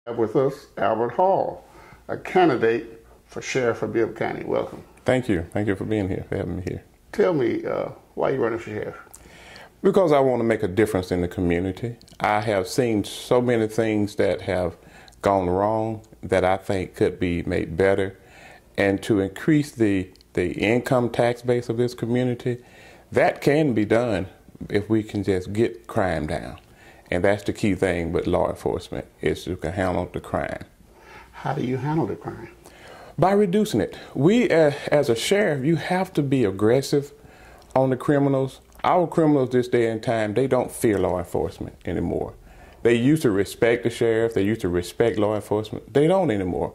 Have with us Albert Hall, a candidate for sheriff of Bibb County. Welcome. Thank you. Thank you for being here, for having me here. Tell me, why you running for sheriff? Because I want to make a difference in the community. I have seen so many things that have gone wrong that I think could be made better. And to increase the income tax base of this community, that can be done if we can just get crime down. And that's the key thing with law enforcement, is to handle the crime. How do you handle the crime? By reducing it. We, as a sheriff, you have to be aggressive on the criminals. Our criminals this day and time, they don't fear law enforcement anymore. They used to respect the sheriff, they used to respect law enforcement. They don't anymore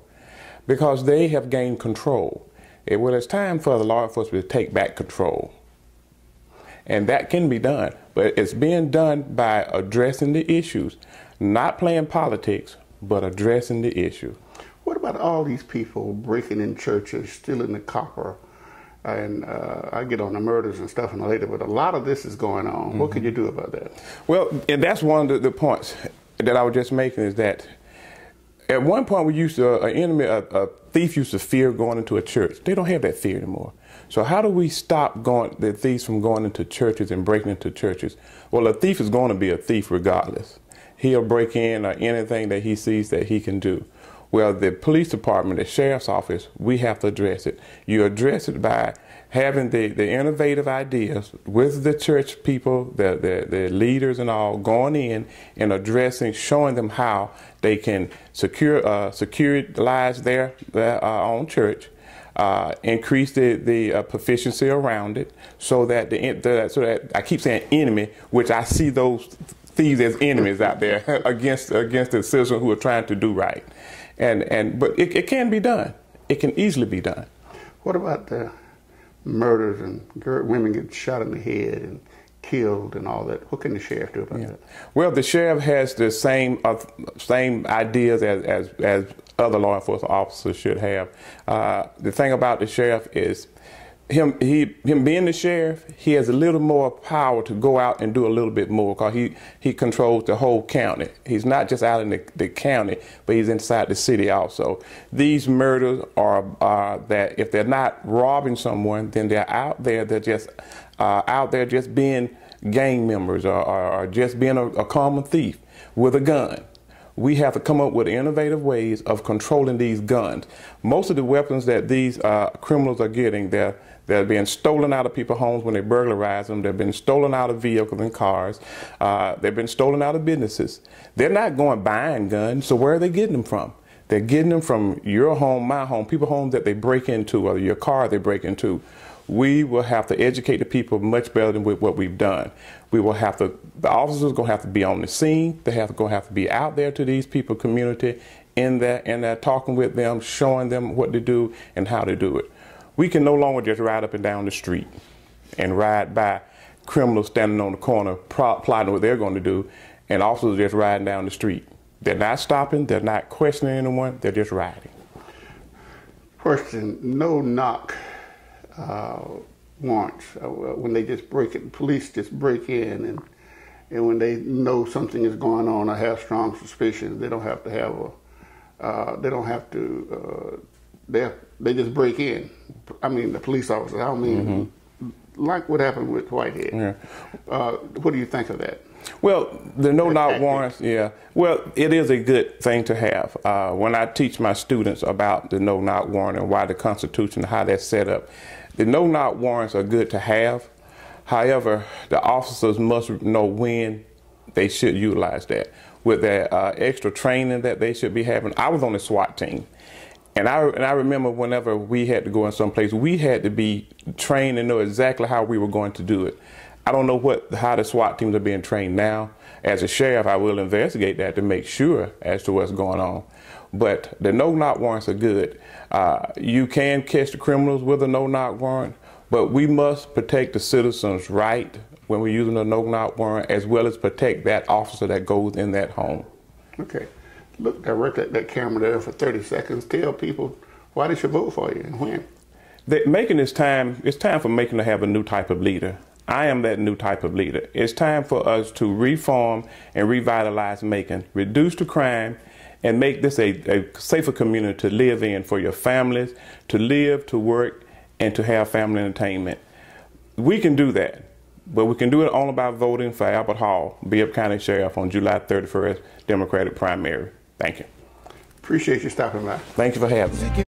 because they have gained control. Well, it's time for the law enforcement to take back control. And that can be done, but it's being done by addressing the issues, not playing politics, but addressing the issue. What about all these people breaking in churches, stealing the copper, and I get on the murders and stuff later, but a lot of this is going on. Mm-hmm. What could you do about that? Well, and that's one of the points that I was just making, is that at one point we used to, a thief used to fear going into a church. They don't have that fear anymore. So how do we stop the thieves from going into churches and breaking into churches? Well, a thief is going to be a thief regardless. He'll break in or anything that he sees that he can do. Well, the police department, the sheriff's office, we have to address it. You address it by having the innovative ideas with the church people, the leaders and all, going in and addressing, showing them how they can securitize their own church. Increase the proficiency around it, so that I keep saying enemy, which I see those thieves as enemies out there against the citizens who are trying to do right, but it can be done. It can easily be done. What about the murders and women get shot in the head and killed and all that? What can the sheriff do about that? Well, the sheriff has the same ideas as other law enforcement officers should have. The thing about the sheriff is him being the sheriff, he has a little more power to go out and do a little bit more, because he controls the whole county. He's not just out in the county, but he's inside the city also. These murders are that if they're not robbing someone, then they're out there. They're just out there just being gang members or just being a common thief with a gun. We have to come up with innovative ways of controlling these guns. Most of the weapons that these criminals are getting, they're being stolen out of people's homes when they burglarize them. They've been stolen out of vehicles and cars. They've been stolen out of businesses. They're not going buying guns, so where are they getting them from? They're getting them from your home, my home, people's homes that they break into, or your car they break into. We will have to educate the people much better than what we've done. We will have to, the officers are going to have to be on the scene. They're going to have to be out there to these people, community, in there, talking with them, showing them what to do and how to do it. We can no longer just ride up and down the street and ride by criminals standing on the corner plotting what they're going to do, and officers just riding down the street. They're not stopping. They're not questioning anyone. They're just riding. Question, no knock warrants, when they just break it, police just break in, and when they know something is going on or have strong suspicions, they don't have to have they just break in. I mean, the police officers, I don't mean like what happened with Whitehead. Yeah. What do you think of that? Well, the no-knock warrants, yeah. Well, it is a good thing to have. When I teach my students about the no-knock warrant and why the Constitution, how that's set up, the no-knock warrants are good to have. However, the officers must know when they should utilize that. With their extra training that they should be having. I was on the SWAT team. And I remember whenever we had to go in some place, we had to be trained and know exactly how we were going to do it. I don't know how the SWAT teams are being trained now. As a sheriff, I will investigate that to make sure as to what's going on. But the no-knock warrants are good. You can catch the criminals with a no-knock warrant, but we must protect the citizens' right when we're using a no-knock warrant, as well as protect that officer that goes in that home. Okay. Look directly at that camera there for 30 seconds. Tell people why they should vote for you and when. Macon, it's time for Macon to have a new type of leader. I am that new type of leader. It's time for us to reform and revitalize Macon, reduce the crime, and make this a safer community to live in for your families, to live, to work, and to have family entertainment. We can do that, but we can do it only by voting for Albert Hall, Bibb County Sheriff, on July 31st, Democratic primary. Thank you. Appreciate you stopping by. Thank you for having me.